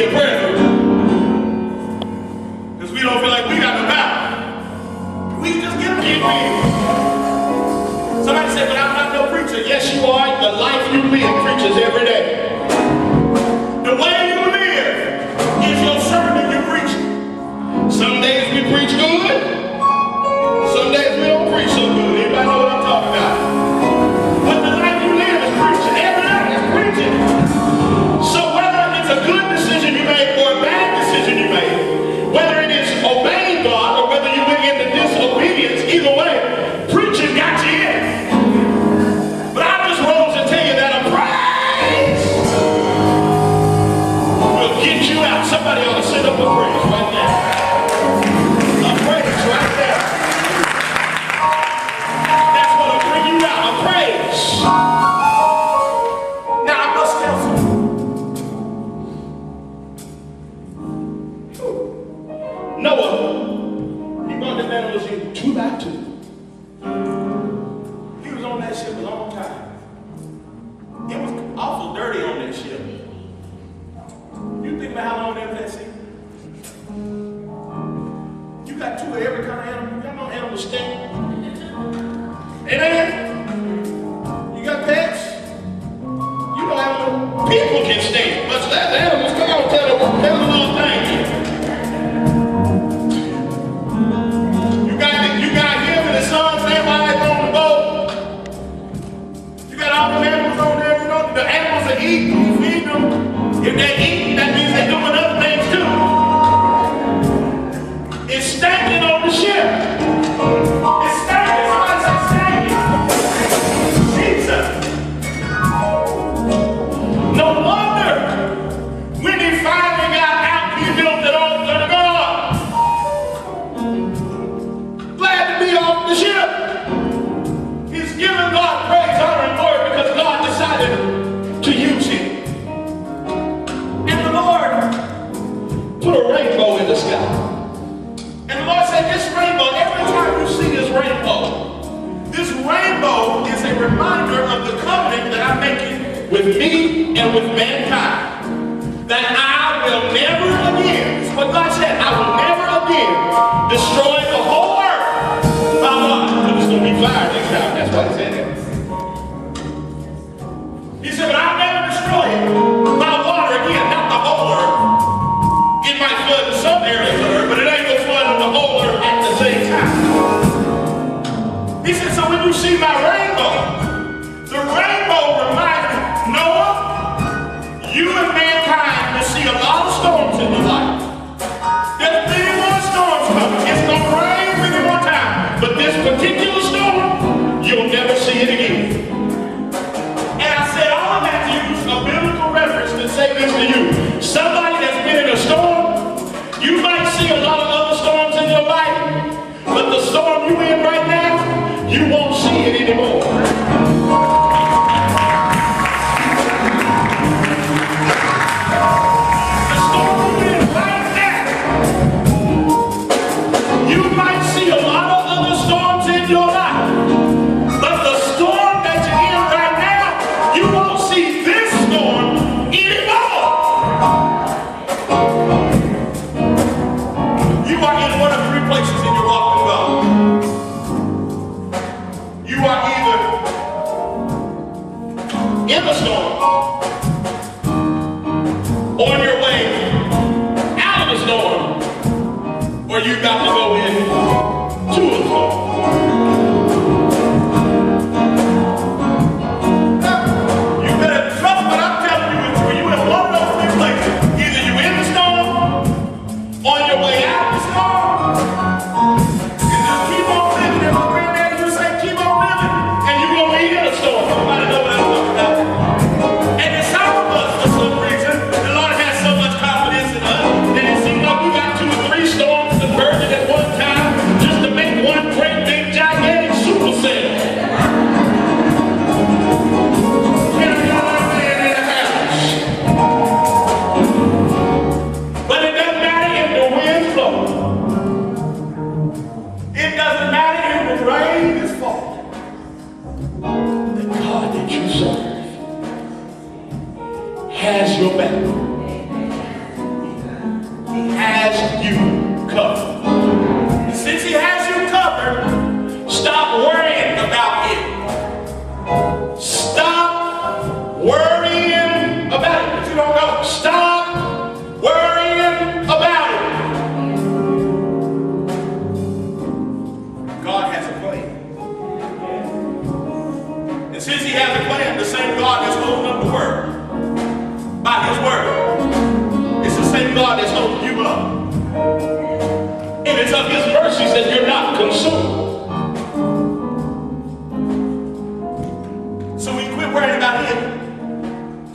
get prayer through. Because we don't feel like we got the power. We just get in. Somebody said, but I'm not no preacher. Yes, you are. The life you live preaches every day. The way you live is your sermon you preach. Some days we preach good. Some days we don't preach so good. Anybody know what I'm talking about? But the life you live is preaching. Every day is preaching. So whether it's a good decision you made or a bad decision you made, whether it is obeying God or whether you went into disobedience, either way, preaching got you in. But I just rose and tell you that a praise will get you out. Somebody ought to send up a praise right now. A praise right there. That's what will bring you out. A praise. Now I must tell you. Noah, he brought this man on the ship 2 by 2. He was on that ship a long time. It was awful dirty on that ship. You think about how long that was that ship? You got 2 of every kind of animal. Y'all know animals stink. Amen? You got pets? You know animals. People can stink. But that's animals. Come on, tell them a little thing. You got him and his son standing by on the boat. You got all the animals on there. You know, the animals are eating. You feed them. If they eat, that means they're doing other things too. It's stanking on the ship. It's stanking. Somebody say stanking. Jesus. No wonder when he finally got out, he built it on to the God. Glad to be off the ship. He's giving God praise, honor, and glory because God decided to use him. And the Lord put a rainbow in the sky. And the Lord said, this rainbow, every time you see this rainbow is a reminder of the covenant that I'm making with me and with mankind. That I will never again, it's what God said, I will never again destroy the whole earth by water. It's going to be fire next time. That's what he said. He said, but I'll never destroy it by water again, not the whole earth. It might flood in some areas of the earth, but it ain't going to flood in the whole earth at the same time. He said, so when you see my rainbow, the rainbow reminds Noah, you and mankind will see a lot of storms in your life. There's many more storms coming. It's going to rain many more times. But this particular storm, you'll never see it again. And I said all of that to use a biblical reference to say this to you. Somebody that's been in a storm, you might see a lot of other storms in your life, but the storm you're in right now, you won't see it anymore. The storm you're in right now, you might see a lot of other storms in your life, but the storm that you're in right now, you won't see this storm anymore. You are in one of 3 places in your walk with God. You are either in the storm, on your way out of the storm, or you got to go in to a storm. You better trust what I'm telling you is true. You in one of those 3 places. Either you in the storm, on your way out of the storm, and just keep on living. And my granddaddy used to say, keep on living, and you're going to be in a storm. Everybody know what I'm talking about. And it's some of us, for some reason, the Lord has so much confidence in us that it seems like we got 2 or 3 storms converging at one time. has you covered. And since he has you covered, stop worrying about it. Stop worrying about it. But you don't know. Stop worrying about it. God has a plan. And since he has a plan, the same God that's holding up the word by his word, it's the same God that's holding you up. And it's of his mercies that you're not consumed. So we quit worrying about him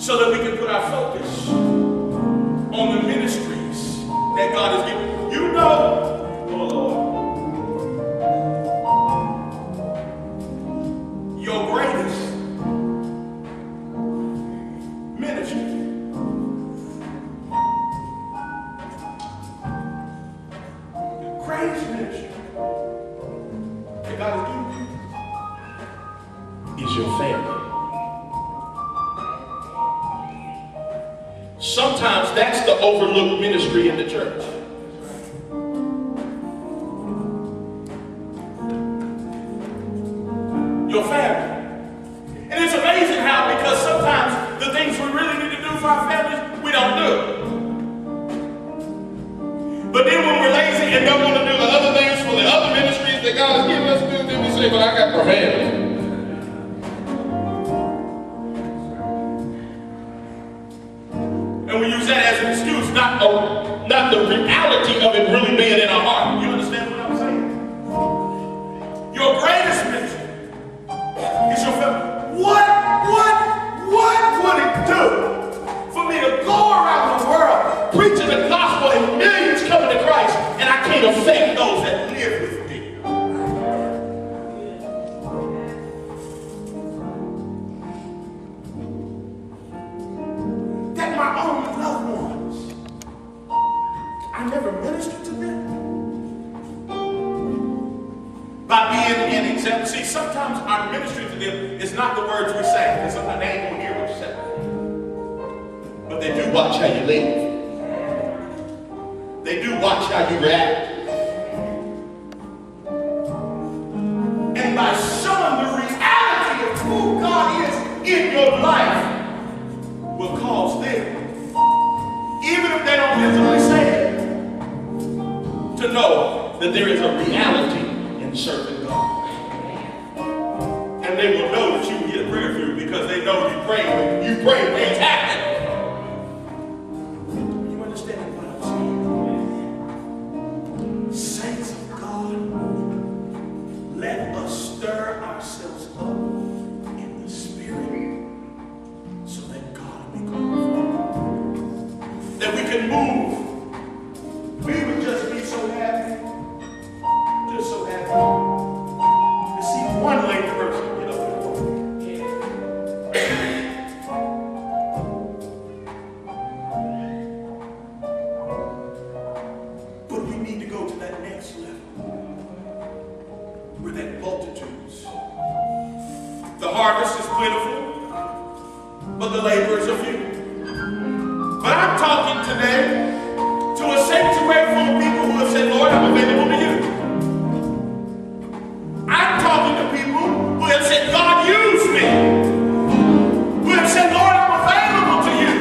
so that we can put our focus on the ministries that God has given. You know, oh Lord, your greatest ministry that God has given you is your family. Sometimes that's the overlooked ministry in the church. Your family. And it's amazing how, because sometimes the things we really need to do for our families, we don't do. But then when we're lazy and don't want to do the other things for the other ministries that God has given us to do, then we say, but I got my family. And we use that as an excuse, not the reality of it really being in our heart. You understand what I'm saying? Your greatest ministry is your family. What would it do for me to go around the world preaching the gospel and millions coming to Christ, and I can't affect those that live with me? That my own loved ones, I never ministered to them. By being an example. See, sometimes our ministry to them is not the words we say, because sometimes they ain't gonna hear what you say. But they do watch how you live. They do watch how you react. And by showing the reality of who God is in your life will cause them, even if they don't visibly say it, to know that there is a reality in serving God. And they will know that you can get a prayer through because they know you pray. You pray, things happen. You understand what I'm saying? Saints of God, let us stir ourselves up in the spirit so that God will be glorified. That we can move. We would just be so happy. Just so happy to see one lame person get up and walk. But we need to go to that next level where that multitudes. The harvest is plentiful, but the laborers are few. But I'm talking today to a sanctuary full of people who have said, Lord, I'm available to you. I'm talking to people who have said, God, use me. Who have said, Lord, I'm available to you.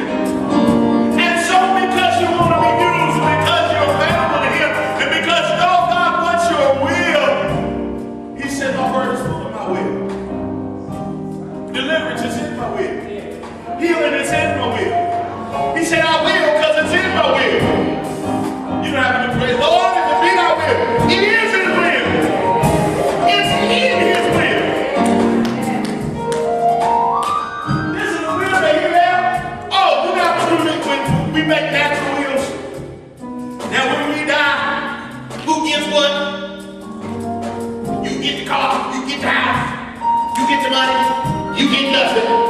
And so because you want to be used, because you're available to him, and because you know, God, what's your will? He said, my heart is full of my will. Deliverance is in my will. Healing is in my will. He said, I will because it's in my will. You don't have to pray, Lord, if it be thy will. It is his will. It's in his will. This is the will that you have. Oh, you got to do it when we make natural wills. Now when we die, who gets what? You get the car, you get the house, you get the money, you get nothing.